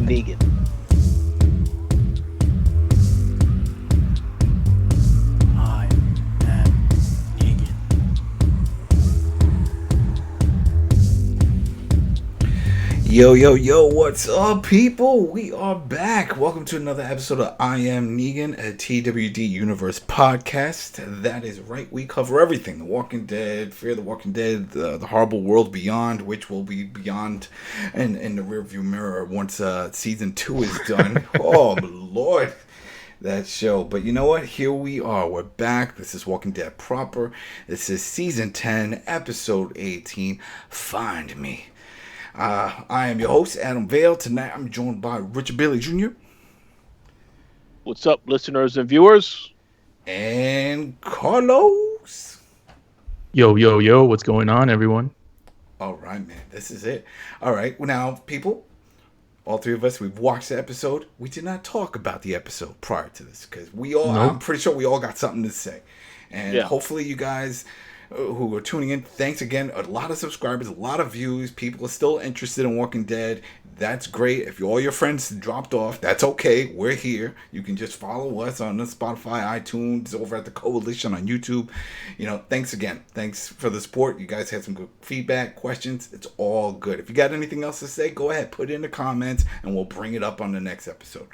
am Negan. I am Negan. Yo, what's up, people? We are back. Welcome to another episode of I Am Negan, a TWD Universe podcast. That is right, we cover everything. The Walking Dead, Fear the Walking Dead, the horrible world beyond, which will be beyond and in the rearview mirror once season 2 is done. Oh, Lord. That show. But you know what? Here we are. We're back. This is Walking Dead proper. This is season 10, episode 18. Find Me. I am your host, Adam Vale. Tonight I'm joined by Richard Bailey Jr. What's up, listeners and viewers? and Carlos. Yo, what's going on, everyone? All right, man. This is it. All right. Now, people, all three of us, we've watched the episode. We did not talk about the episode prior to this because I'm pretty sure we all got something to say. And hopefully you guys who are tuning in, thanks again. A lot of subscribers, a lot of views. People are still interested in Walking Dead. That's great. If all your friends dropped off, that's okay. We're here. You can just follow us on the Spotify, iTunes, over at the Koalition on YouTube. You know, thanks again. Thanks for the support. You guys had some good feedback, questions. It's all good. If you got anything else to say, go ahead, put it in the comments, and we'll bring it up on the next episode.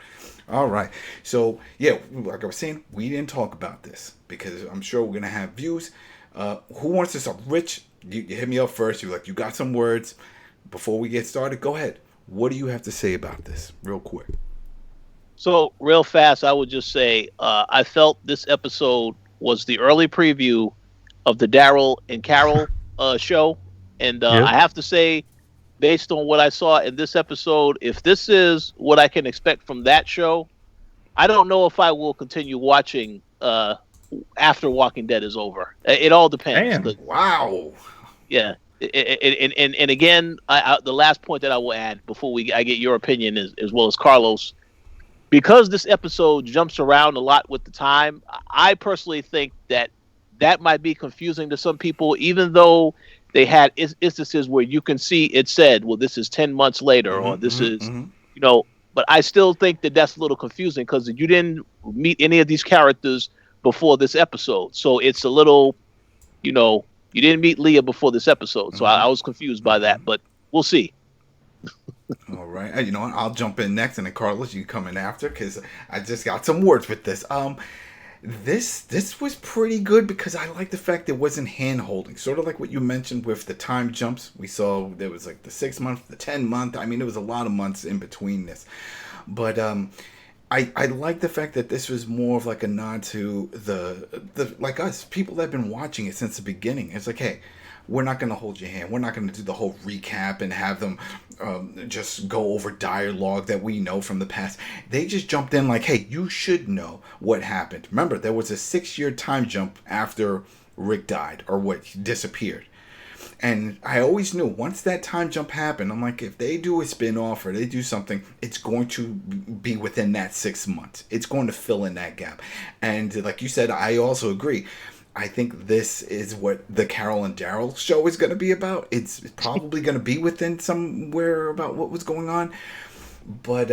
All right. So, yeah, like I was saying, we didn't talk about this because I'm sure we're going to have views. Who wants to start? Rich, you hit me up first. You got some words before we get started. Go ahead. What do you have to say about this, real quick? So, real fast, I would just say I felt this episode was the early preview of the Daryl and Carol show. And I have to say, based on what I saw in this episode, if this is what I can expect from that show, I don't know if I will continue watching after Walking Dead is over. It all depends. Damn. Wow. Yeah. And again, the last point that I will add before I get your opinion as well as Carlos, because this episode jumps around a lot with the time, I personally think that might be confusing to some people, even though they had instances where you can see it said, well, this is 10 months later, or this is, but I still think that that's a little confusing because you didn't meet any of these characters before this episode. So it's a little, you didn't meet Leah before this episode. So I was confused by that, but we'll see. All right. You know what? I'll jump in next, and then Carlos, you come in after because I just got some words with this. This was pretty good because I like the fact it wasn't hand-holding. Sort of like what you mentioned with the time jumps. We saw there was like the 6 month, the 10 month. I mean, there was a lot of months in between this. But I like the fact that this was more of like a nod to the like us, people that have been watching it since the beginning. It's like, hey, we're not going to hold your hand. We're not going to do the whole recap and have them just go over dialogue that we know from the past. They just jumped in like, hey, you should know what happened. Remember, there was a 6-year time jump after Rick died or what disappeared. And I always knew once that time jump happened, I'm like, if they do a spin-off or they do something, it's going to be within that 6 months. It's going to fill in that gap. And like you said, I also agree. I think this is what the Carol and Daryl show is going to be about. It's probably going to be within somewhere about what was going on. But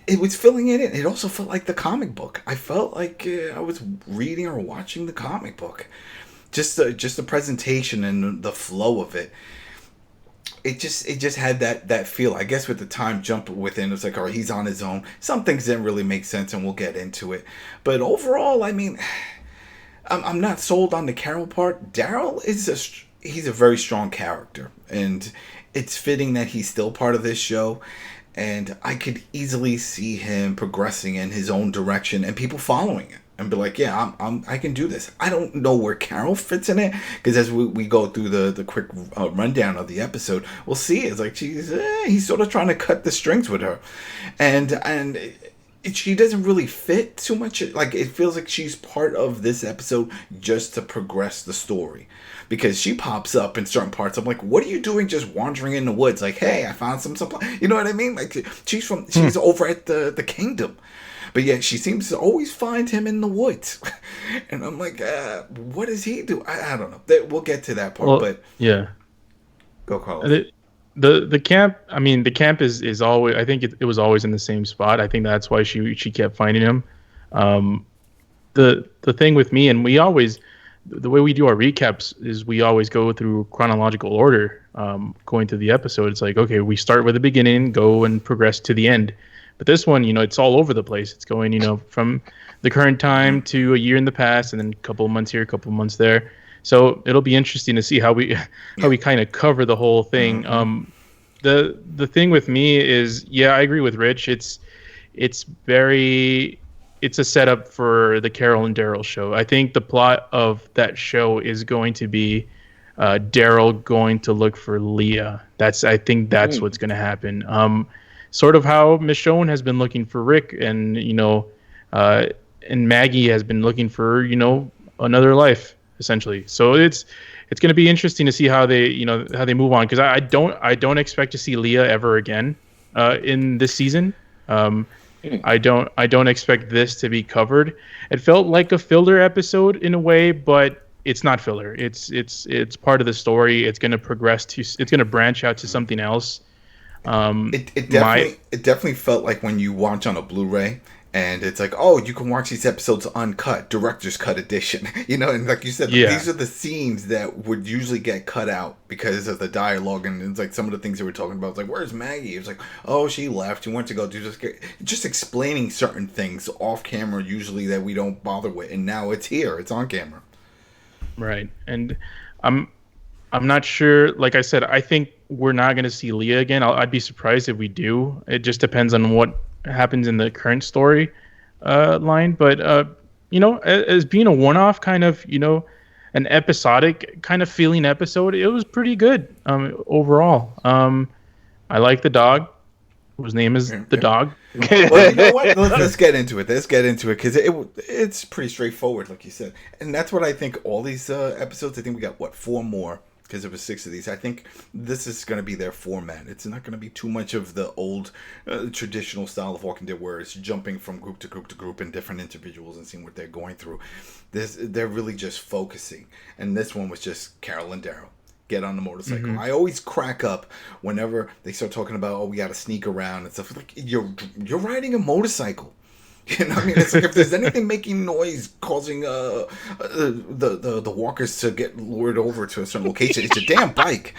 it was filling it in. It also felt like the comic book. I felt like I was reading or watching the comic book. Just the presentation and the flow of it. It just had that feel. I guess with the time jump within, it's like, all right, he's on his own. Some things didn't really make sense, and we'll get into it. But overall, I mean, I'm not sold on the Carol part. Daryl he's a very strong character, and it's fitting that he's still part of this show. And I could easily see him progressing in his own direction and people following it. And be like, yeah, I can do this. I don't know where Carol fits in it because as we go through the quick rundown of the episode, we'll see it's like he's sort of trying to cut the strings with her, and she doesn't really fit too much. Like it feels like she's part of this episode just to progress the story because she pops up in certain parts. I'm like, what are you doing just wandering in the woods? Like, hey, I found some supply. You know what I mean? Like she's over at the kingdom. But yet she seems to always find him in the woods. And I'm like, what does he do? I don't know. We'll get to that part. Well, but yeah. Go, Carlos. the camp. I mean, the camp is always. I think it was always in the same spot. I think that's why she kept finding him. Um, the thing with me, and we always, the way we do our recaps is we always go through chronological order. Going through the episode, it's like, okay, we start with the beginning, go and progress to the end. But this one, it's all over the place. It's going, from the current time to a year in the past, and then a couple of months here, a couple of months there. So it'll be interesting to see how we kind of cover the whole thing. The thing with me is, yeah, I agree with Rich. It's a setup for the Carol and Daryl show. I think the plot of that show is going to be Daryl going to look for Leah. I think that's what's going to happen. Sort of how Michonne has been looking for Rick, and and Maggie has been looking for another life, essentially. So it's going to be interesting to see how they move on, because I don't expect to see Leah ever again in this season. I don't expect this to be covered. It felt like a filler episode in a way, but it's not filler. It's part of the story. It's going to it's going to branch out to something else. It definitely felt like when you watch on a Blu-ray and it's like, oh, you can watch these episodes uncut, director's cut edition, and like you said, these are the scenes that would usually get cut out because of the dialogue, and it's like some of the things they were talking about. It's like, where's Maggie? It's like, oh, she left. She went to go do just explaining certain things off camera, usually that we don't bother with, and now it's here, it's on camera. Right, and I'm not sure. Like I said, I think we're not going to see Leah again. I'd be surprised if we do. It just depends on what happens in the current story line. But as being a one-off kind of, an episodic kind of feeling episode, it was pretty good overall. I like the dog, whose name is the dog. Well, you know what? Let's get into it. Because it's pretty straightforward, like you said. And that's what I think all these episodes, I think we got, 4 more? Because there was 6 of these. I think this is going to be their format. It's not going to be too much of the old traditional style of Walking Dead, where it's jumping from group to group to group and different individuals and seeing what they're going through. They're really just focusing. And this one was just Carol and Daryl get on the motorcycle. Mm-hmm. I always crack up whenever they start talking about, oh, we got to sneak around and stuff. Like, you're riding a motorcycle. What I mean? It's like if there's anything making noise, causing the walkers to get lured over to a certain location, it's a damn bike.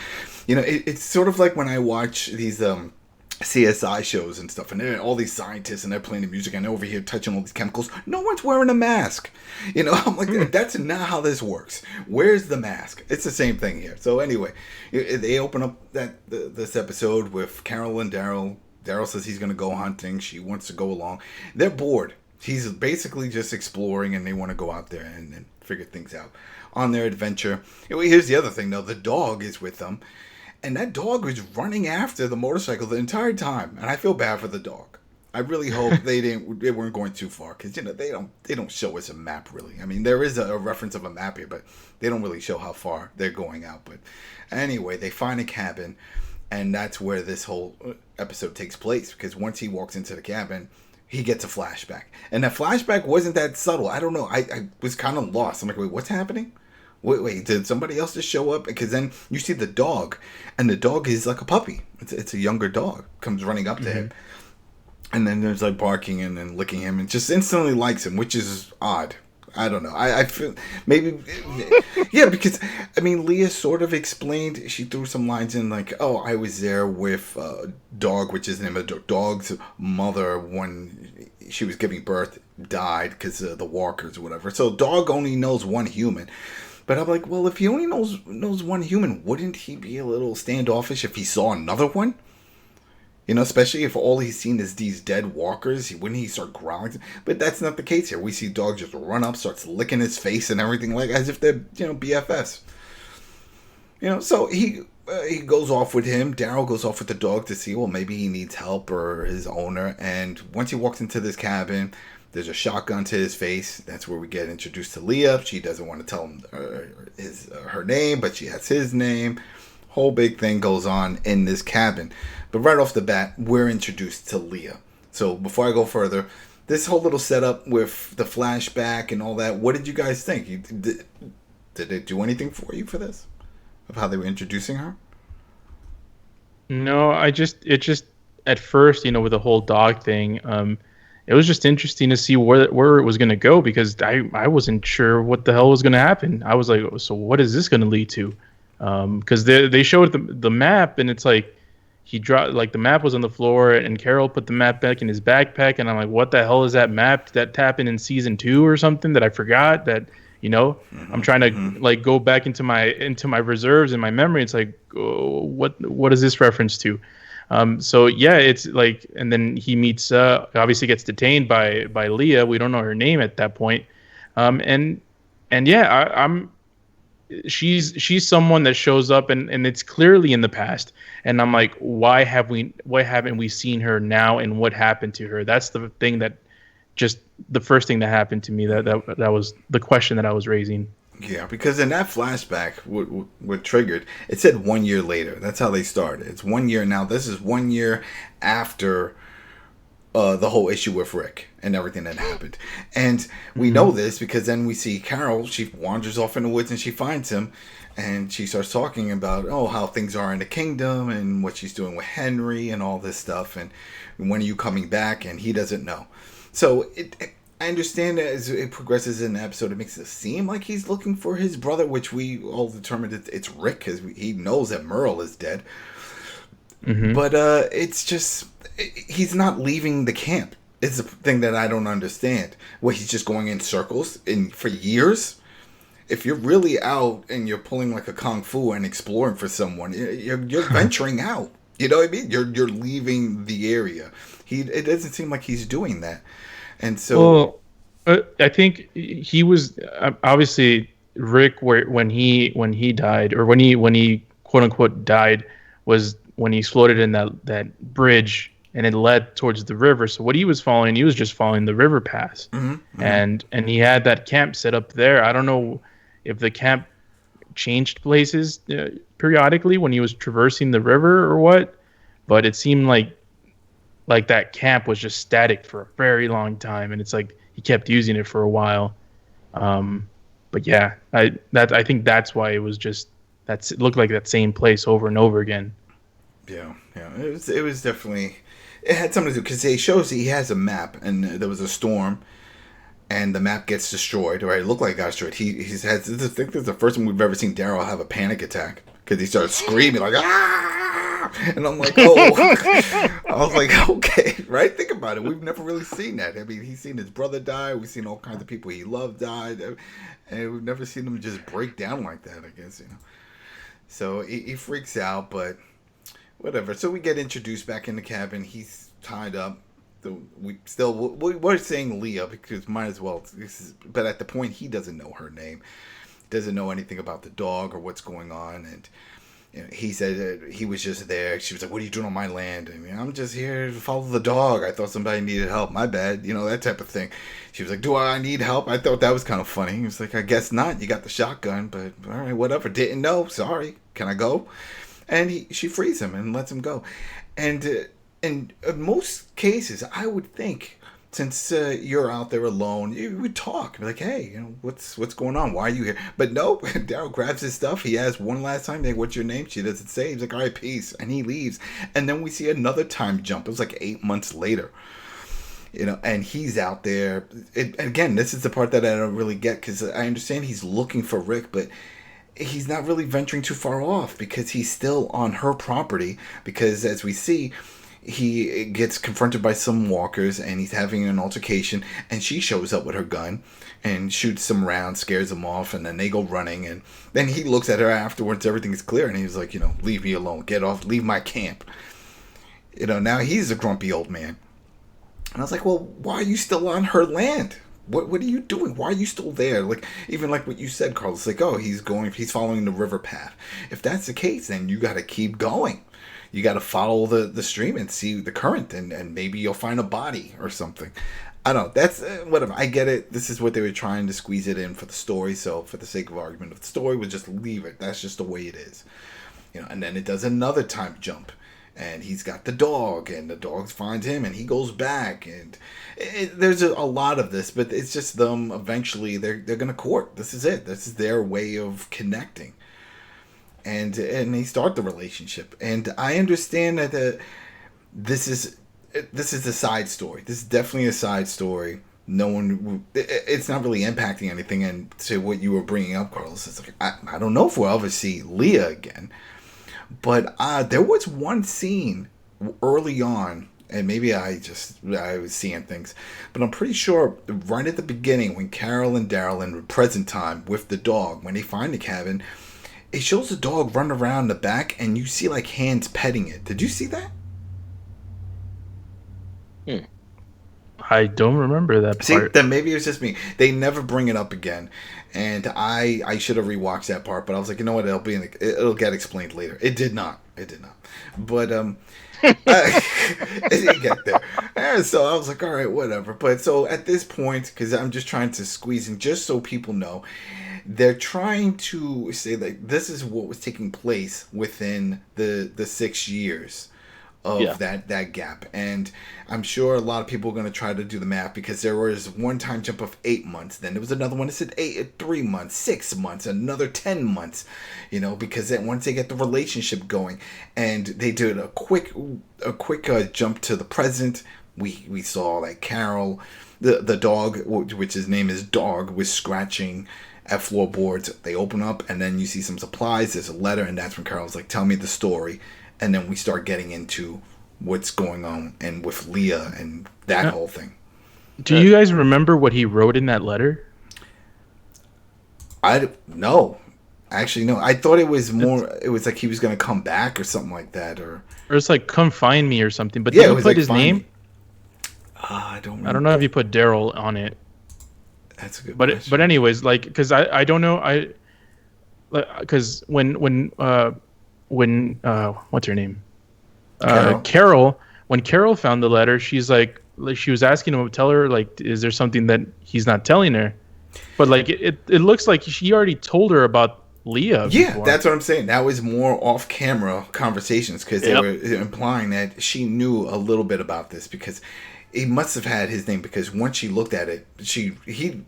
It's sort of like when I watch these CSI shows and stuff, and all these scientists and they're playing the music, and they're over here touching all these chemicals. No one's wearing a mask. I'm like, that's not how this works. Where's the mask? It's the same thing here. So anyway, they open up this episode with Carol and Daryl. Daryl says he's going to go hunting. She wants to go along. They're bored. He's basically just exploring, and they want to go out there and figure things out on their adventure. Here's the other thing, though. The dog is with them, and that dog was running after the motorcycle the entire time. And I feel bad for the dog. I really hope they weren't going too far, because they don't show us a map really. I mean, there is a reference of a map here, but they don't really show how far they're going out. But anyway, they find a cabin. And that's where this whole episode takes place, because once he walks into the cabin, he gets a flashback. And that flashback wasn't that subtle. I don't know. I was kind of lost. I'm like, wait, what's happening? Wait, did somebody else just show up? Because then you see the dog, and the dog is like a puppy. It's a younger dog. Comes running up to him. And then there's like barking and then licking him and just instantly likes him, which is odd. I don't know. I feel maybe, yeah, because I mean, Leah sort of explained. She threw some lines in like, "Oh, I was there with Dog, which is the name of Dog's mother when she was giving birth, died because of the walkers or whatever." So Dog only knows one human. But I'm like, well, if he only knows one human, wouldn't he be a little standoffish if he saw another one? Especially if all he's seen is these dead walkers, wouldn't he start growling? But that's not the case here. We see Dog just run up, starts licking his face and everything, like as if they're, BFFs. So he goes off with him. Daryl goes off with the dog to see, well, maybe he needs help or his owner. And once he walks into this cabin, there's a shotgun to his face. That's where we get introduced to Leah. She doesn't want to tell him her name, but she has his name. Whole big thing goes on in this cabin. But right off the bat, we're introduced to Leah. So before I go further, this whole little setup with the flashback and all that, what did you guys think? Did it do anything for you for this? Of how they were introducing her? No, it just at first, with the whole dog thing, it was just interesting to see where it was going to go because I wasn't sure what the hell was going to happen. I was like, so what is this going to lead to? Because they showed the map and it's like he dropped like the map was on the floor and Carol put the map back in his backpack and I'm like, what the hell is that map? Did that happen in season 2 or something that I forgot? I'm trying to like go back into my reserves and my memory. It's like, oh, what is this reference to? So yeah, it's like, and then he meets, obviously gets detained by Leah. We don't know her name at that point. And yeah, she's someone that shows up and it's clearly in the past. And I'm like, why haven't we seen her now? And what happened to her? That's the thing that just the first thing that happened to me. That was the question that I was raising. Yeah, because in that flashback, what triggered, it said 1 year later. That's how they started. It's 1 year now. This is 1 year after the whole issue with Rick and everything that happened. And we know this because then we see Carol. She wanders off in the woods and she finds him. And she starts talking about, how things are in the kingdom and what she's doing with Henry and all this stuff. And when are you coming back? And he doesn't know. So I understand that as it progresses in the episode, it makes it seem like he's looking for his brother, which we all determined it's Rick because he knows that Merle is dead. Mm-hmm. But it's just, he's not leaving the camp. It's the thing that I don't understand. Well, he's just going in circles for years. If you're really out and you're pulling like a kung fu and exploring for someone, you're venturing out. You know what I mean? You're leaving the area. It doesn't seem like he's doing that. And so, I think he was obviously Rick. When he died, or when he quote unquote died, was when he exploded in that bridge and it led towards the river. So what he was just following the river pass, and he had that camp set up there. I don't know if the camp changed places periodically when he was traversing the river or what, but it seemed like that camp was just static for a very long time, and it's like he kept using it for a while. But yeah, I think that's why it was just it looked like that same place over and over again. Yeah, it was definitely, it had something to do because it shows he has a map and there was a storm and the map gets destroyed. Right, it looked like it got destroyed. He's had, I think this is the first time we've ever seen Daryl have a panic attack because he started screaming like and I'm like, I was like, okay, right? Think about it. We've never really seen that. I mean, he's seen his brother die. We've seen all kinds of people he loved died, and we've never seen him just break down like that, I guess, So he freaks out, but whatever. So we get introduced back in the cabin. He's tied up. We're saying Leah because might as well. But at the point, he doesn't know her name. Doesn't know anything about the dog or what's going on, and he said he was just there. She was like, "What are you doing on my land?" And I'm just here to follow the dog. I thought somebody needed help. My bad. That type of thing. She was like, "Do I need help?" I thought that was kind of funny. He was like, "I guess not. You got the shotgun, but all right, whatever. Didn't know. Sorry. Can I go?" And she frees him and lets him go. And in most cases, I would think, since you're out there alone, you would talk. Be like, hey, what's going on? Why are you here? But no, Daryl grabs his stuff. He asks one last time, like, what's your name? She doesn't say. He's like, all right, peace. And he leaves. And then we see another time jump. It was like 8 months later. And he's out there. Again, this is the part that I don't really get because I understand he's looking for Rick, but he's not really venturing too far off because he's still on her property because, as we see, he gets confronted by some walkers and he's having an altercation and she shows up with her gun and shoots some rounds, scares them off, and then they go running, and then he looks at her afterwards, everything is clear, and he's like, leave me alone, get off, leave my camp. Now he's a grumpy old man. And I was like, well, why are you still on her land? What are you doing? Why are you still there? Like, even like what you said, Carlos, like, oh, he's following the river path. If that's the case, then you got to keep going. You got to follow the stream and see the current, and maybe you'll find a body or something. I don't know. That's whatever. I get it. This is what they were trying to squeeze it in for the story. So for the sake of argument of the story, we'll just leave it. That's just the way it is. And then it does another time jump. And he's got the dog, and the dog finds him, and he goes back. And there's a lot of this, but it's just them. Eventually, they're going to court. This is it. This is their way of connecting. and they start the relationship. And I understand that this is a side story. This is definitely a side story. No one, it's not really impacting anything. And to what you were bringing up, Carlos, it's like I don't know if we'll ever see Leah again. But there was one scene early on, and maybe I was seeing things, but I'm pretty sure right at the beginning when Carol and Daryl in present time with the dog, when they find the cabin, it shows the dog run around the back, and you see like hands petting it. Did you see that? I don't remember that part. See, then maybe it was just me. They never bring it up again, and I should have rewatched that part. But I was like, you know what? It'll get explained later. It did not. But it didn't get there. And so I was like, all right, whatever. But so at this point, because I'm just trying to squeeze in, just so people know, they're trying to say that this is what was taking place within the 6 years of that gap. And I'm sure a lot of people are going to try to do the math, because there was one time jump of 8 months, then there was another one that said 3 months, 6 months, another 10 months, because then once they get the relationship going, and they did a quick jump to the present, we saw like Carol, the dog, which his name is Dog, was scratching at floorboards. They open up, and then you see some supplies, there's a letter, and that's when Carol's like, tell me the story. And then we start getting into what's going on and with Leah and that whole thing. Do you guys remember what he wrote in that letter? No. Actually, no. I thought it was like he was going to come back or something like that. Or it's like, come find me or something. But yeah, did you put like, his name? I don't remember. I don't know if you put Daryl on it. That's a good question. But anyways, like, because I don't know. Because when what's her name? Carol. When Carol found the letter, she was asking him, tell her, like, is there something that he's not telling her? But like, it looks like he already told her about Leah. Yeah, before. That's what I'm saying. That was more off-camera conversations, because they were implying that she knew a little bit about this, because he must have had his name, because once she looked at it, he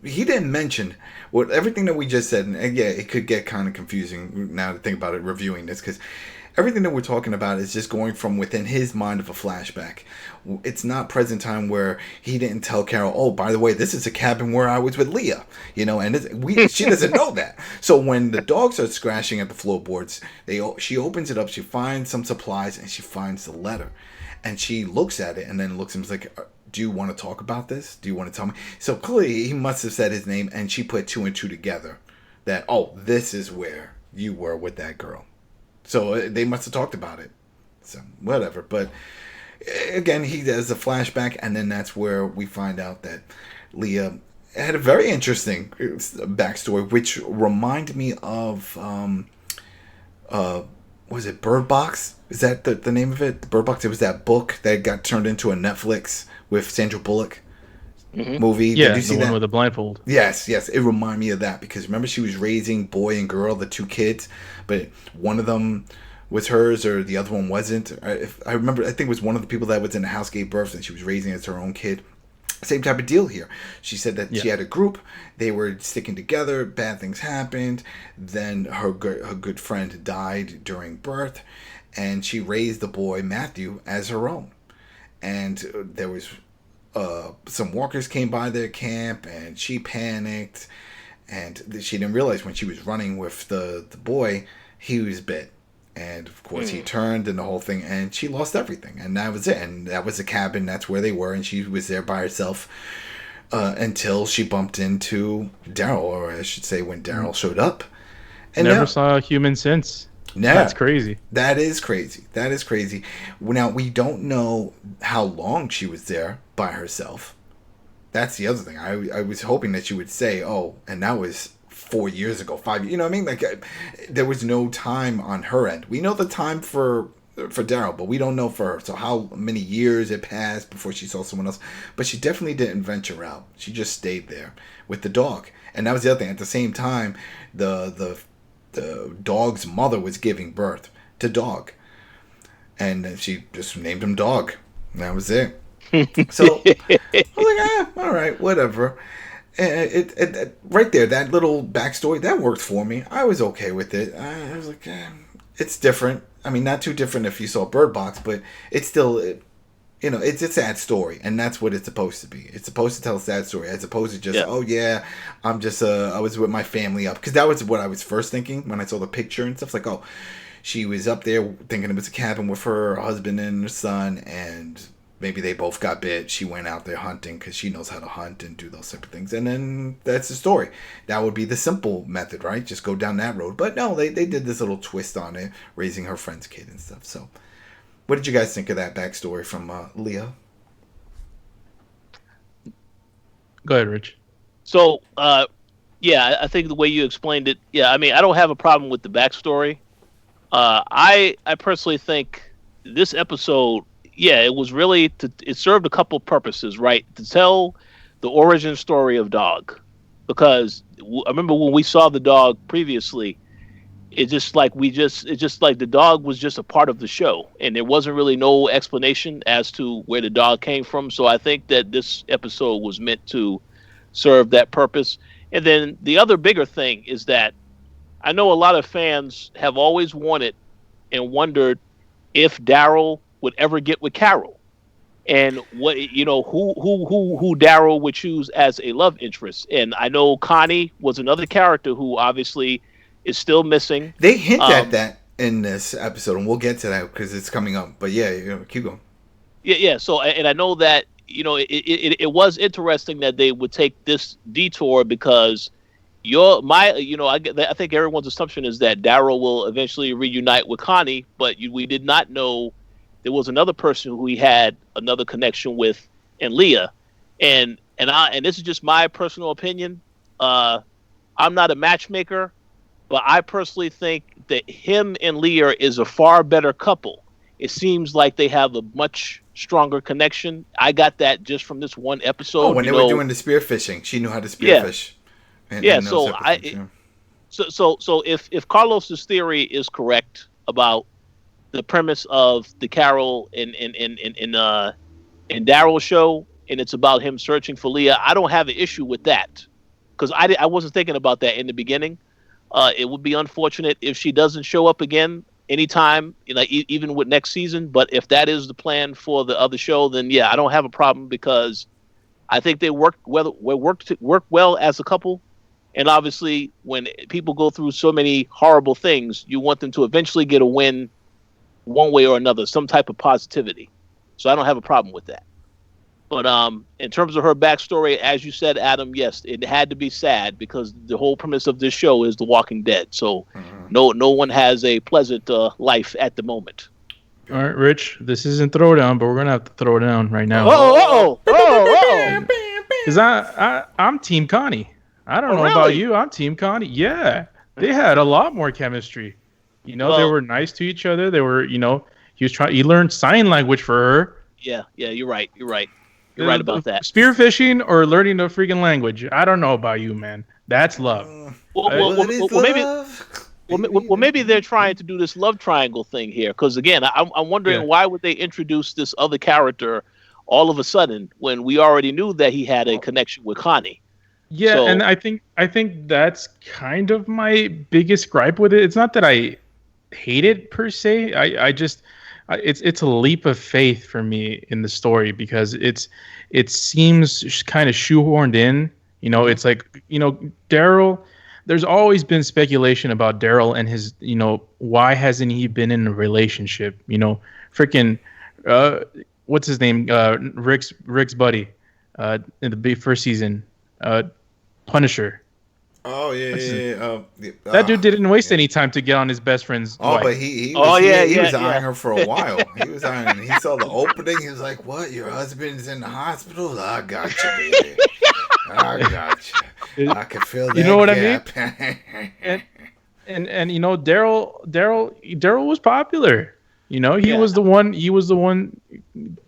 didn't mention everything that we just said. And yeah, it could get kind of confusing now to think about it reviewing this, because everything that we're talking about is just going from within his mind of a flashback. It's not present time where he didn't tell Carol, oh, by the way, this is a cabin where I was with Leah, and she doesn't know that. So when the dog starts scratching at the floorboards, she opens it up, she finds some supplies, and she finds the letter. And she looks at it and then looks at him like, do you want to talk about this? Do you want to tell me? So clearly he must have said his name, and she put 2 and 2 together that, oh, this is where you were with that girl. So they must have talked about it. So whatever. But again, he does a flashback, and then that's where we find out that Leah had a very interesting backstory, which reminded me of, was it Bird Box? Is that the name of it? Bird Box? It was that book that got turned into a Netflix with Sandra Bullock movie. Yeah, Did you see the one that? with the blindfold. Yes. It reminded me of that, because remember, she was raising boy and girl, the 2 kids, but one of them was hers or the other one wasn't. If I remember, I think it was one of the people that was in the house gave birth, and she was raising as her own kid. Same type of deal here. She said that she had a group. They were sticking together. Bad things happened. Then her good friend died during birth, and she raised the boy Matthew as her own. And there was some walkers came by their camp, and she panicked, and she didn't realize when she was running with the boy, he was bit. And of course he turned and the whole thing, and she lost everything, and that was it. And that was the cabin, that's where they were, and she was there by herself until she bumped into Daryl, or I should say when Daryl showed up. And never saw a human since. Yeah, that's crazy. That is crazy. Now, we don't know how long she was there by herself. That's the other thing. I was hoping that she would say, oh, and that was 4 years ago, 5 years. You know what I mean? Like, there was no time on her end. We know the time for Daryl, but we don't know for her. So how many years it passed before she saw someone else. But she definitely didn't venture out. She just stayed there with the dog. And that was the other thing. At the same time, the dog's mother was giving birth to Dog. And she just named him Dog. And that was it. So I was like, all right, whatever. Right there, that little backstory that worked for me. I was okay with it. I was like, it's different. I mean, not too different if you saw Bird Box, but it's still, it's a sad story, and that's what it's supposed to be. It's supposed to tell a sad story, as opposed to just, oh yeah, I'm just, I was with my family up, because that was what I was first thinking when I saw the picture and stuff. Like, oh, she was up there thinking it was a cabin with her husband and her son, and maybe they both got bit. She went out there hunting because she knows how to hunt and do those type of things. And then that's the story. That would be the simple method, right? Just go down that road. But no, they did this little twist on it, raising her friend's kid and stuff. So what did you guys think of that backstory from Leah? Go ahead, Rich. So, yeah, I think the way you explained it, I mean, I don't have a problem with the backstory. I personally think this episode, it was really it served a couple purposes, right? To tell the origin story of Dog, because I remember when we saw the dog previously, it's just like the dog was just a part of the show, and there wasn't really no explanation as to where the dog came from. So I think that this episode was meant to serve that purpose. And then the other bigger thing is that I know a lot of fans have always wanted and wondered if Daryl would ever get with Carol, and what who Daryl would choose as a love interest. And I know Connie was another character who obviously is still missing. They hint at that in this episode, and we'll get to that because it's coming up. But keep going. Yeah. So, and I know that it was interesting that they would take this detour because I think everyone's assumption is that Daryl will eventually reunite with Connie, but we did not know there was another person who he had another connection with, and Leah. And this is just my personal opinion. I'm not a matchmaker, but I personally think that him and Leah is a far better couple. It seems like they have a much stronger connection. I got that just from this one episode. Oh, when they were doing the spearfishing, she knew how to spearfish. So if Carlos's theory is correct about the premise of the Carol and Daryl show, and it's about him searching for Leah, I don't have an issue with that, because I wasn't thinking about that in the beginning. It would be unfortunate if she doesn't show up again anytime, even with next season. But if that is the plan for the other show, then I don't have a problem, because I think they work well as a couple. And obviously, when people go through so many horrible things, you want them to eventually get a win one way or another, some type of positivity. So I don't have a problem with that. But in terms of her backstory, as you said, Adam, yes, it had to be sad, because the whole premise of this show is The Walking Dead. So no one has a pleasant life at the moment. All right, Rich, this isn't Throwdown, but we're going to have to throw down right now. Oh. Because I'm Team Connie. I don't know about you. I'm Team Connie. Yeah, they had a lot more chemistry. They were nice to each other. They were, he learned sign language for her. Yeah, you're right. You're right about that. Spearfishing or learning a freaking language. I don't know about you, man. That's love. Maybe they're trying to do this love triangle thing here. Because again, I'm wondering why would they introduce this other character all of a sudden when we already knew that he had a connection with Connie. Yeah, and I think that's kind of my biggest gripe with it. It's not that I hate it per se. I just it's a leap of faith for me in the story, because it seems kind of shoehorned in. It's like, Daryl. There's always been speculation about Daryl and his, why hasn't he been in a relationship? Freaking what's his name? Rick's buddy in the first season. Punisher. Oh yeah. That dude didn't waste any time to get on his best friend's wife. But he was eyeing her for a while. He was eyeing. He saw the opening. He was like, "What? Your husband's in the hospital? I got you, baby. I got you. I can feel that." You know what gap. I mean? and Daryl was popular. He was the one. He was the one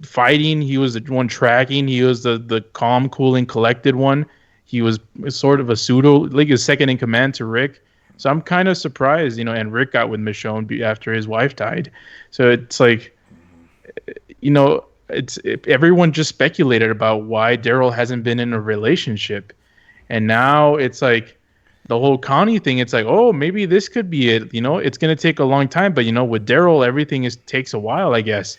fighting. He was the one tracking. He was the calm, cool, and collected one. He was sort of a a second in command to Rick. So I'm kind of surprised, and Rick got with Michonne after his wife died. So it's like, everyone just speculated about why Daryl hasn't been in a relationship. And now it's like the whole Connie thing. It's like, oh, maybe this could be it. You know, it's gonna take a long time, but with Daryl, everything takes a while, I guess.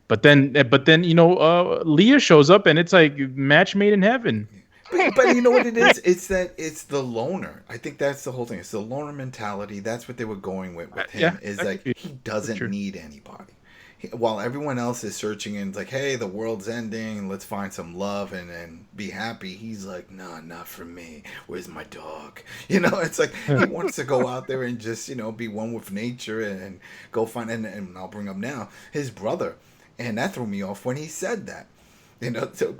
But then, Leah shows up, and it's like match made in heaven. But you know what it is? It's the loner. I think that's the whole thing. It's the loner mentality. That's what they were going with him. Yeah, is like he doesn't need anybody. While everyone else is searching and it's like, hey, the world's ending. Let's find some love and be happy. He's like, no, not for me. Where's my dog? It's like he wants to go out there and just be one with nature and go find. And I'll bring up now his brother, and that threw me off when he said that. So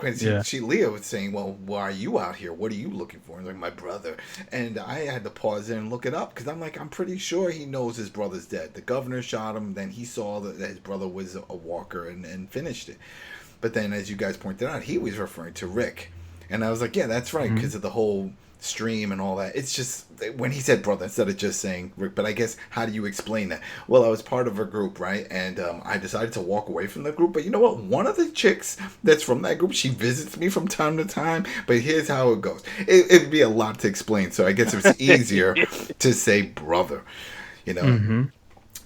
Leah was saying, well, why are you out here? What are you looking for? And like, my brother. And I had to pause there and look it up because I'm like, I'm pretty sure he knows his brother's dead. The governor shot him. Then he saw that his brother was a walker and finished it. But then, as you guys pointed out, he was referring to Rick. And I was like, yeah, that's right, because of the whole stream and all that. It's just when he said brother instead of just saying Rick. But I guess, how do you explain that? Well, I was part of a group, right? And I decided to walk away from the group. But you know what? One of the chicks that's from that group, she visits me from time to time. But here's how it goes. It'd be a lot to explain. So I guess it was easier to say brother, Mm-hmm.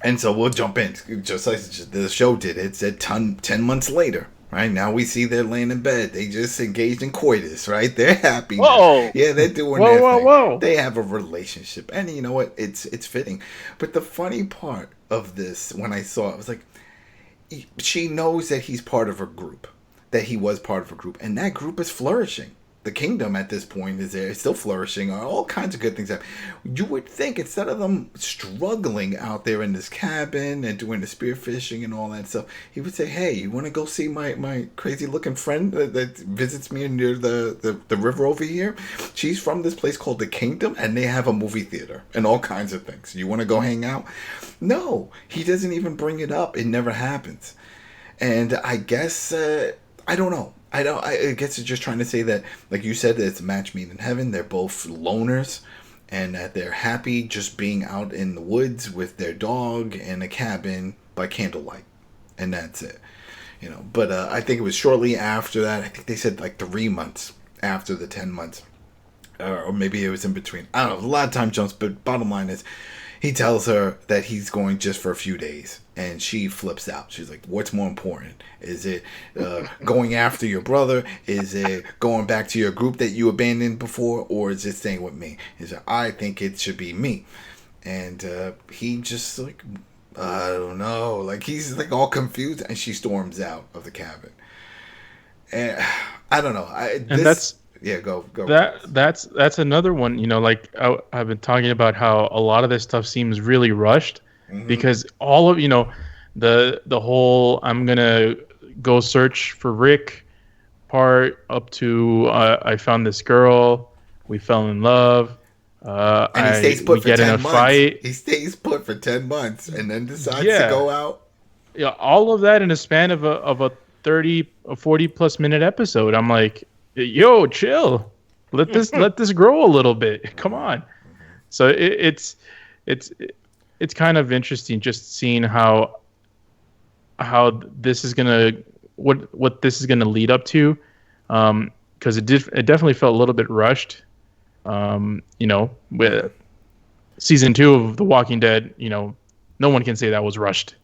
And so we'll jump in. Just like the show did. It said 10 months later. Right now we see they're laying in bed. They just engaged in coitus, right? They're happy. Whoa. Yeah, they're doing their thing. They have a relationship. And you know what? It's fitting. But the funny part of this, when I saw it, was like, she knows that he's part of a group. That he was part of a group. And that group is flourishing. The kingdom at this point is there. It's still flourishing. All kinds of good things happen. You would think, instead of them struggling out there in this cabin and doing the spearfishing and all that stuff, he would say, hey, you want to go see my crazy looking friend that visits me near the river over here? She's from this place called the Kingdom, and they have a movie theater and all kinds of things. You want to go hang out? No, he doesn't even bring it up. It never happens. And I guess, I don't know. I guess it's just trying to say that, like you said, that it's a match made in heaven. They're both loners, and that they're happy just being out in the woods with their dog in a cabin by candlelight, and that's it. But I think it was shortly after that. I think they said like 3 months after the 10 months, or maybe it was in between. I don't know. A lot of time jumps, but bottom line is, he tells her that he's going just for a few days, and she flips out. She's like, what's more important? Is it going after your brother? Is it going back to your group that you abandoned before? Or is it staying with me? He said, I think it should be me. And he just like, I don't know. Like, he's like all confused, and she storms out of the cabin. And I don't know. Yeah, go. That's another one. Like I've been talking about how a lot of this stuff seems really rushed, because all of the whole I'm gonna go search for Rick part up to I found this girl, we fell in love, and he stays put for 10 months. Fight. He stays put for 10 months and then decides to go out. Yeah, all of that in a span of a 30 or 40 plus minute episode. I'm like, yo, chill. Let this grow a little bit. Come on. So it's kind of interesting just seeing how this is gonna what this is gonna lead up to, because it definitely felt a little bit rushed. With season 2 of The Walking Dead, no one can say that was rushed.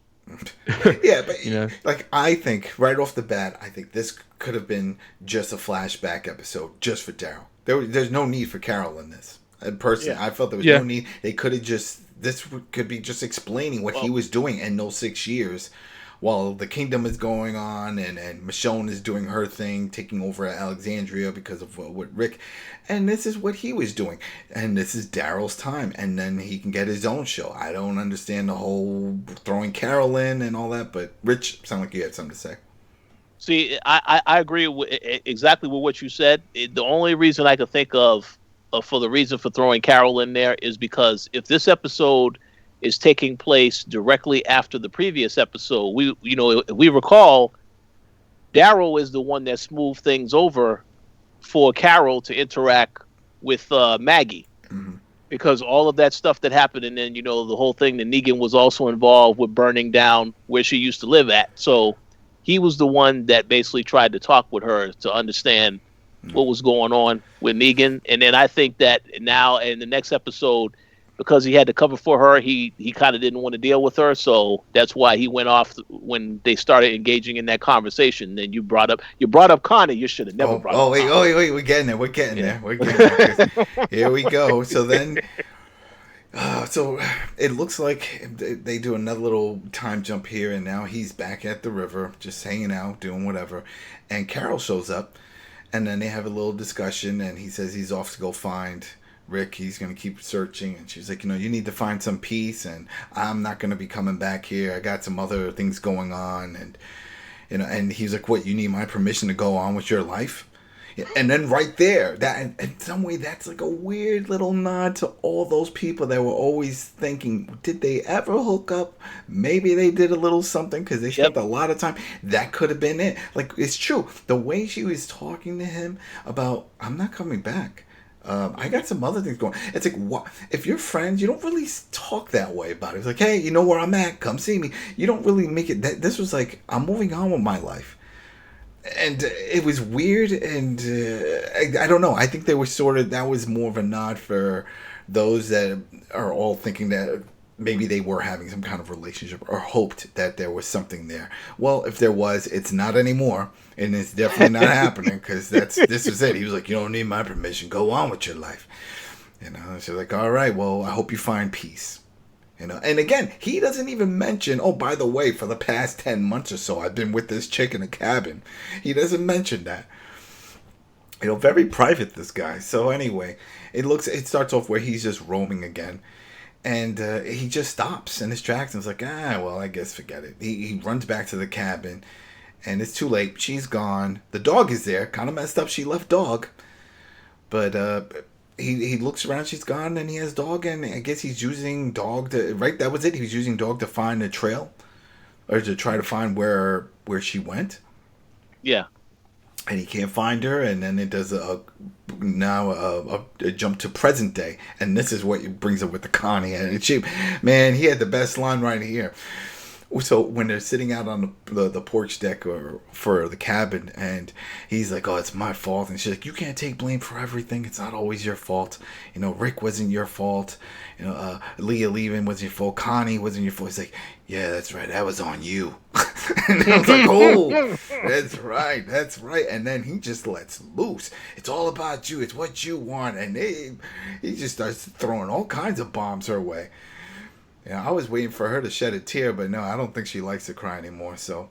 Yeah, but like, I think right off the bat, I think this could have been just a flashback episode just for Daryl. There's no need for Carol in this. Personally, I felt there was no need. They could have this could be just explaining what he was doing in those 6 years, while the kingdom is going on and Michonne is doing her thing, taking over Alexandria because of what Rick, and this is what he was doing, and this is Daryl's time, and then he can get his own show. I don't understand the whole throwing Carol in and all that, but Rich, sound like you had something to say. See, I agree exactly with what you said. The only reason I could think of for the reason for throwing Carol in there is because if this episode is taking place directly after the previous episode, if we recall, Daryl is the one that smoothed things over for Carol to interact with Maggie, because all of that stuff that happened, and then the whole thing that Negan was also involved with burning down where she used to live at. So he was the one that basically tried to talk with her to understand what was going on with Negan. And then I think that now in the next episode, because he had to cover for her, he kind of didn't want to deal with her. So that's why he went off when they started engaging in that conversation. Then you brought up Connie. You should have never brought up Connie. Wait, we're getting there. We're getting there. Here we go. So then, so it looks like they do another little time jump here, and now he's back at the river, just hanging out, doing whatever. And Carol shows up, and then they have a little discussion, and he says he's off to go find Rick. He's going to keep searching. And she's like, you need to find some peace, and I'm not going to be coming back here. I got some other things going on. And, and he's like, what, you need my permission to go on with your life? And then right there, that in some way, that's like a weird little nod to all those people that were always thinking, did they ever hook up? Maybe they did a little something because they spent a lot of time. That could have been it. Like, it's true. The way she was talking to him about, I'm not coming back. I got some other things going. It's like, what? If you're friends, you don't really talk that way about it. It's like, hey, you know where I'm at? Come see me. You don't really make it. This was like, I'm moving on with my life. And it was weird, and I don't know. I think they were that was more of a nod for those that are all thinking that maybe they were having some kind of relationship or hoped that there was something there. Well, if there was, it's not anymore, and it's definitely not happening because this is it. He was like, you don't need my permission. Go on with your life. She's like, all right, well, I hope you find peace. And again, he doesn't even mention, oh, by the way, for the past 10 months or so, I've been with this chick in a cabin. He doesn't mention that. Very private, this guy. So anyway, it starts off where he's just roaming again. And he just stops in his tracks and is like, well, I guess forget it. He runs back to the cabin, and it's too late. She's gone. The dog is there. Kind of messed up. She left dog. But he looks around. She's gone, and he has dog. And I guess he's using dog to... Right, that was it. He was using dog to find a trail. Or to try to find where she went. Yeah. And he can't find her, and then it does a jump to present day, and this is what brings up with the Connie. And he had the best line right here. So when they're sitting out on the porch deck for the cabin, and he's like, oh, it's my fault. And she's like, you can't take blame for everything. It's not always your fault. Rick wasn't your fault. Leah leaving wasn't your fault. Connie wasn't your fault. He's like, yeah, that's right. That was on you. And I was like, oh, that's right. And then he just lets loose. It's all about you. It's what you want. And he just starts throwing all kinds of bombs her way. I was waiting for her to shed a tear, but no, I don't think she likes to cry anymore. So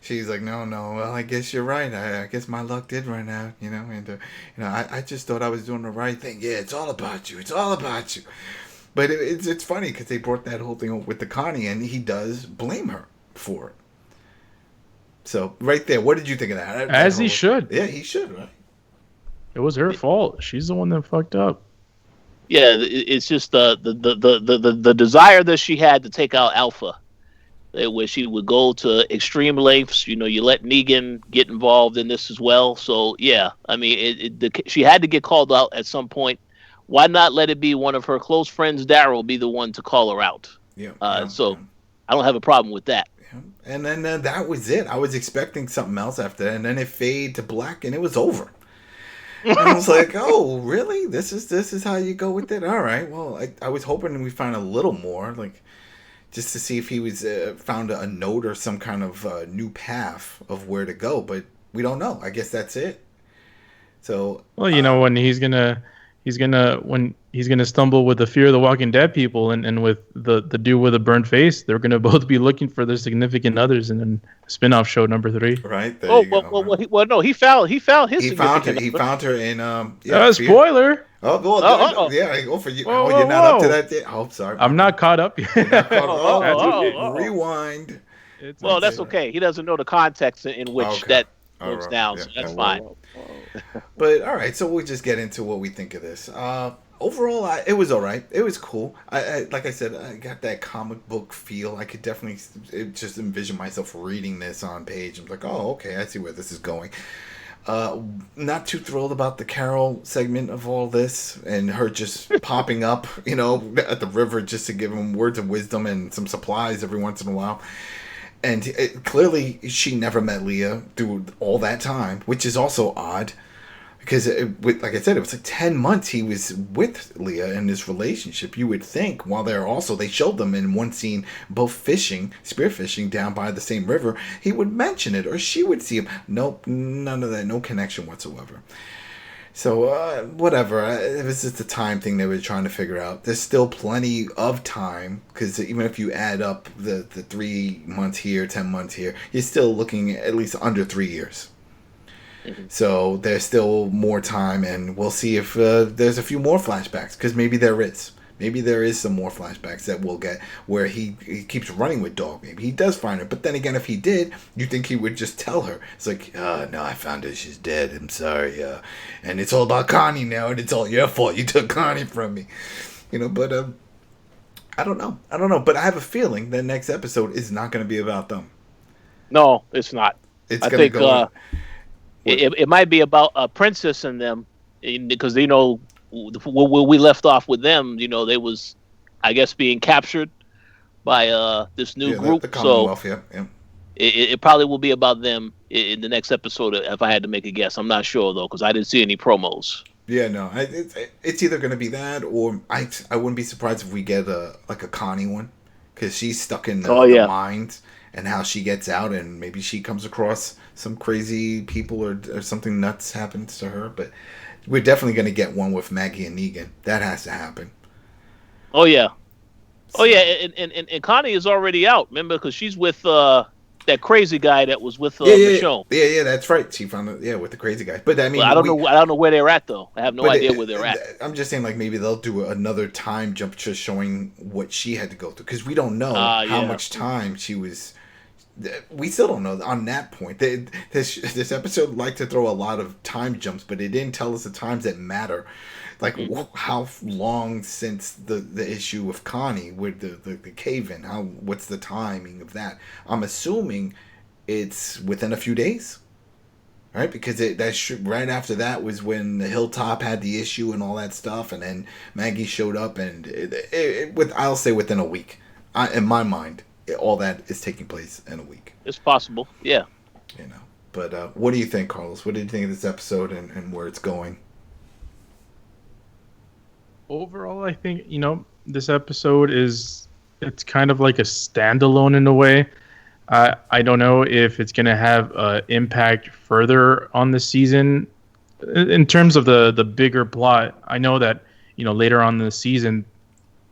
she's like, no, well, I guess you're right. I guess my luck did run out, And I just thought I was doing the right thing. Yeah, it's all about you. It's all about you. But it's funny because they brought that whole thing up with the Connie, and he does blame her for it. So right there, what did you think of that? As he should. Yeah, he should, right? It was her fault. She's the one that fucked up. Yeah, it's just the desire that she had to take out Alpha, where she would go to extreme lengths. You let Negan get involved in this as well. So yeah, I mean, she had to get called out at some point. Why not let it be one of her close friends, Daryl, be the one to call her out? Yeah. I don't have a problem with that. Yeah. And then that was it. I was expecting something else after that, and then it faded to black, and it was over. And I was like, oh, really? This is how you go with it? All right. Well, I was hoping we find a little more, like, just to see if he was found a note or some kind of new path of where to go. But we don't know. I guess that's it. So, well, when he's gonna stumble with the Fear of the Walking Dead people and with the dude with a burnt face, they're gonna both be looking for their significant others in a spin-off show number 3. Right there. No, he found his. He found her in spoiler. Yeah, go for you. You're not up to that yet. Oh, sorry. I'm not caught up yet. Rewind. That's okay. He doesn't know the context in which that goes down, so that's fine. But all right, so we'll just get into what we think of this. Overall, it was all right. It was cool. I like I said, I got that comic book feel. I could definitely just envision myself reading this on page. I'm like, oh, okay, I see where this is going. Not too thrilled about the Carol segment of all this and her just popping up, at the river just to give him words of wisdom and some supplies every once in a while. And clearly she never met Leah through all that time, which is also odd. Because, like I said, it was like 10 months he was with Leah in this relationship. You would think, while they showed them in one scene, both spearfishing down by the same river, he would mention it, or she would see him. Nope, none of that, no connection whatsoever. So, whatever. It was just a time thing they were trying to figure out. There's still plenty of time, because even if you add up the 3 months here, 10 months here, you're still looking at least under 3 years. So there's still more time, and we'll see if there's a few more flashbacks, because maybe there is. Maybe there is some more flashbacks that we'll get where he keeps running with Dog. Maybe he does find her. But then again, if he did, you think he would just tell her. It's like, no, I found her. She's dead. I'm sorry. And it's all about Connie now, and it's all your fault. You took Connie from me. But I don't know. But I have a feeling the next episode is not going to be about them. No, it's not. It's going to go... It might be about a princess and them, because where we left off with them, they was, I guess, being captured by this new group. The Commonwealth, yeah. It probably will be about them in the next episode, if I had to make a guess. I'm not sure though, because I didn't see any promos. Yeah, no, it's either going to be that, or I wouldn't be surprised if we get a Connie one, because she's stuck in the mind. And how she gets out, and maybe she comes across some crazy people, or something nuts happens to her. But we're definitely going to get one with Maggie and Negan. That has to happen. Oh yeah, and Connie is already out. Remember, because she's with that crazy guy that was with Michonne. Yeah, that's right. She found it, with the crazy guy. But I mean, I don't know where they're at though. I have no idea where they're at. I'm just saying, like, maybe they'll do another time jump, just showing what she had to go through, because we don't know how much time she was. We still don't know on that point. This episode liked to throw a lot of time jumps, but it didn't tell us the times that matter. Like, how long since the issue with Connie with the cave-in? What's the timing of that? I'm assuming it's within a few days, right? Because right after that was when the Hilltop had the issue and all that stuff, and then Maggie showed up, and I'll say within a week. In my mind, all that is taking place in a week. It's possible, yeah. But what do you think, Carlos? What did you think of this episode and where it's going? Overall, I think, this episode it's kind of like a standalone in a way. I don't know if it's going to have impact further on the season. In terms of the bigger plot, I know that, later on in the season,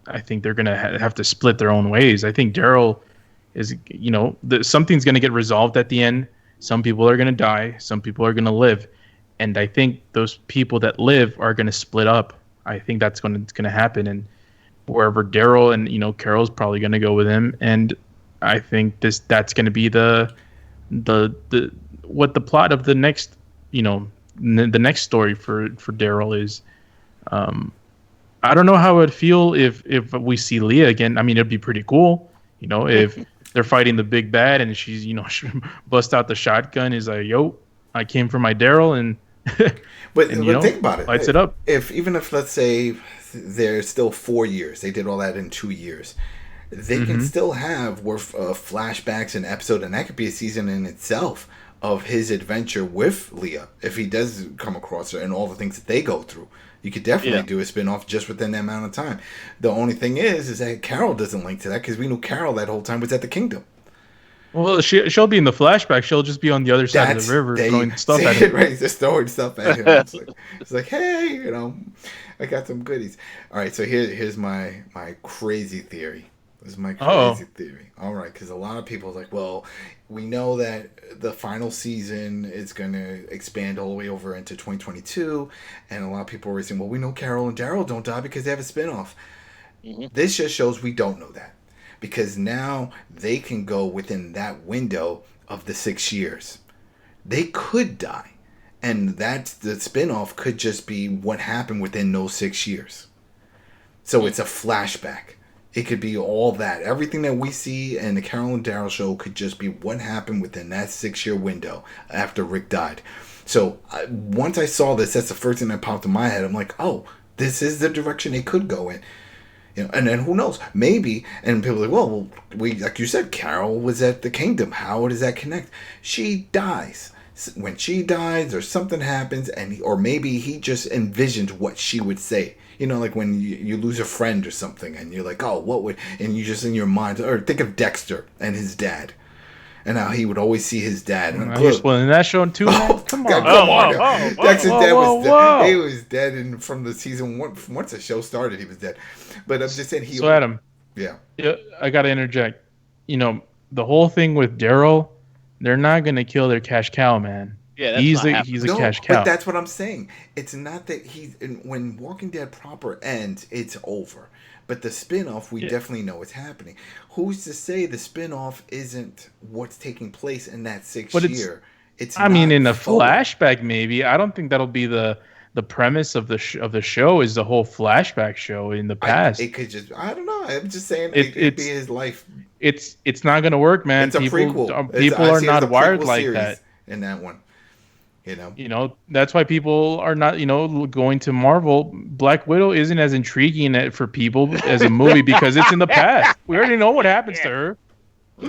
I think they're going to have to split their own ways. I think Daryl is, something's going to get resolved at the end. Some people are going to die. Some people are going to live. And I think those people that live are going to split up. I think that's going to happen. And wherever Daryl and, Carol's probably going to go with him. And I think that's going to be the what the plot of the next, the next story for Daryl is. I don't know how it would feel if we see Leah again. I mean, it'd be pretty cool, if they're fighting the big bad and she's, bust out the shotgun. Is like, yo, I came for my Daryl, and but think about it. Lights it up. Even if let's say there's still 4 years, they did all that in 2 years. They can still have flashbacks and episode, and that could be a season in itself of his adventure with Leah if he does come across her and all the things that they go through. You could definitely do a spin-off just within that amount of time. The only thing is that Carol doesn't link to that, because we knew Carol that whole time was at the Kingdom. Well, she'll be in the flashback. She'll just be on the other side of the river throwing stuff at him. Right, just throwing stuff at him. It's like, hey, I got some goodies. All right, so here's my crazy theory. This is my crazy theory. All right, because a lot of people are like, well, we know that the final season is going to expand all the way over into 2022, and a lot of people are saying, well, we know Carol and Daryl don't die because they have a spinoff. This just shows we don't know that, because now they can go within that window of the 6 years. They could die, and the spinoff could just be what happened within those 6 years. So it's a flashback. It could be all that. Everything that we see in the Carol and Daryl show could just be what happened within that 6-year window after Rick died. So once I saw this, that's the first thing that popped in my head. I'm like, oh, this is the direction they could go in. And then who knows? Maybe, and people are like, well, like you said, Carol was at the Kingdom. How does that connect? She dies. when she dies or something happens, or maybe he just envisioned what she would say. You know, like when you lose a friend or something, and you're like, oh, what would, and you just in your mind, or think of Dexter and his dad, and how he would always see his dad. And you're spoiling that show too, man. Come on, Dexter's dad was dead. He was dead, and from the season one, once the show started, he was dead. But I'm just saying So Adam, yeah, I gotta interject. You know, the whole thing with Daryl, they're not gonna kill their cash cow, man. Yeah, that's he's a cash cow. But that's what I'm saying. It's not that when Walking Dead proper ends, it's over. But the spin-off, we definitely know it's happening. Who's to say the spin-off isn't what's taking place in that year? I mean, in the flashback, maybe. I don't think that'll be the premise of the show. Is the whole flashback show in the past? It could just, I don't know. I'm just saying it could be his life. It's not gonna work, man. It's a prequel. People are not wired like that. In that one. You know, that's why people are not, going to Marvel. Black Widow isn't as intriguing for people as a movie because it's in the past. We already know what happens to her. I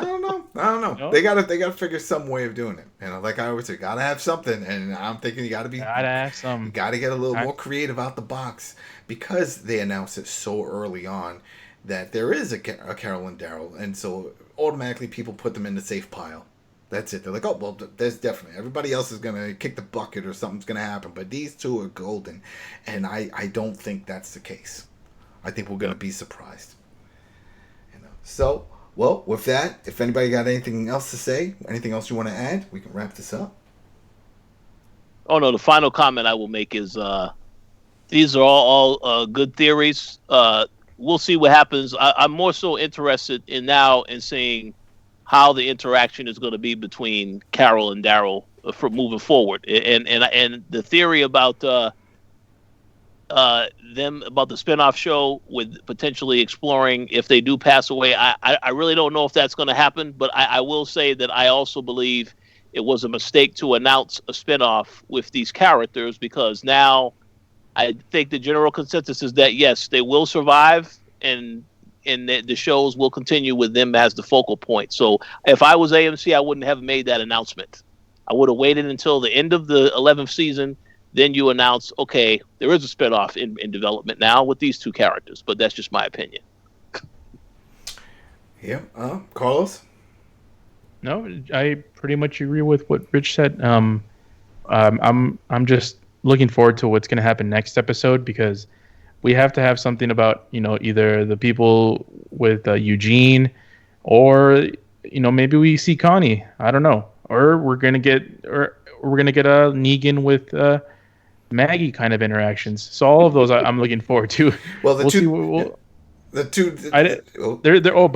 don't know. No? They gotta figure some way of doing it. Like I always say, gotta have something. And I'm thinking you gotta have some. You gotta get a little more creative out the box because they announced it so early on that there is a Carol and Daryl, and so automatically people put them in the safe pile. That's it. They're like, oh, well, there's definitely. Everybody else is going to kick the bucket or something's going to happen. But these two are golden. And I don't think that's the case. I think we're going to be surprised. So, well, with that, if anybody got anything else to say, anything else you want to add, we can wrap this up. Oh, no, the final comment I will make is these are all good theories. We'll see what happens. I'm more so interested in seeing how the interaction is going to be between Carol and Daryl for moving forward, and the theory about them about the spinoff show with potentially exploring if they do pass away. I really don't know if that's going to happen, but I will say that I also believe it was a mistake to announce a spinoff with these characters because now I think the general consensus is that yes, they will survive and the shows will continue with them as the focal point. So if I was AMC, I wouldn't have made that announcement. I would have waited until the end of the 11th season. Then you announce, okay, there is a spinoff in development now with these two characters. But that's just my opinion. Yeah. Carlos? No, I pretty much agree with what Rich said. I'm just looking forward to what's going to happen next episode because we have to have something about, either the people with Eugene or, maybe we see Connie. I don't know. Or we're going to get a Negan with Maggie kind of interactions. So all of those I'm looking forward to. Well, by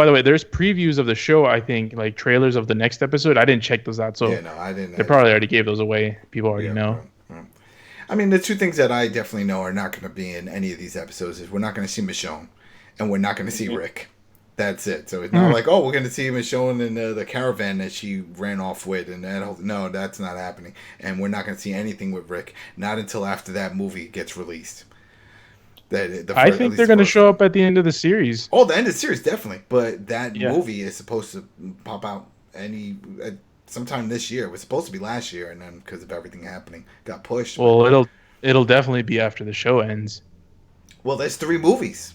the way, there's previews of the show, I think, like trailers of the next episode. I didn't check those out. So yeah, no, I didn't. They probably already gave those away. People already know. Right. I mean, the two things that I definitely know are not going to be in any of these episodes is we're not going to see Michonne and we're not going to see Rick. That's it. So it's not like, oh, we're going to see Michonne in the caravan that she ran off with. And no, that's not happening. And we're not going to see anything with Rick. Not until after that movie gets released. I think they're going to show up at the end of the series. Oh, the end of the series, definitely. But that movie is supposed to pop out sometime this year. It was supposed to be last year, and then because of everything happening, got pushed. Well, it'll definitely be after the show ends. Well, there's 3 movies,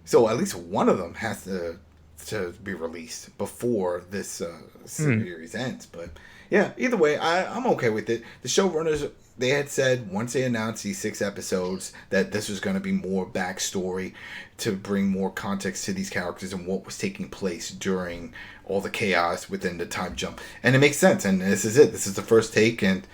so at least one of them has to be released before this series ends. But yeah, either way, I'm okay with it. The showrunners, they had said once they announced these 6 episodes that this was going to be more backstory to bring more context to these characters and what was taking place during all the chaos within the time jump. And it makes sense. And this is it. This is the first take, and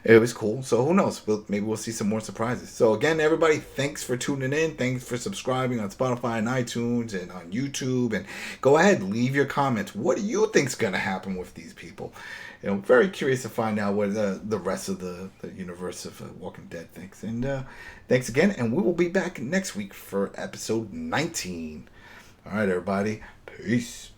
it was cool. So who knows? Maybe we'll see some more surprises. So again, everybody, thanks for tuning in. Thanks for subscribing on Spotify and iTunes and on YouTube. And go ahead, leave your comments. What do you think's going to happen with these people? Very curious to find out what the rest of the universe of Walking Dead thinks. And thanks again. And we will be back next week for episode 19. All right, everybody. Peace.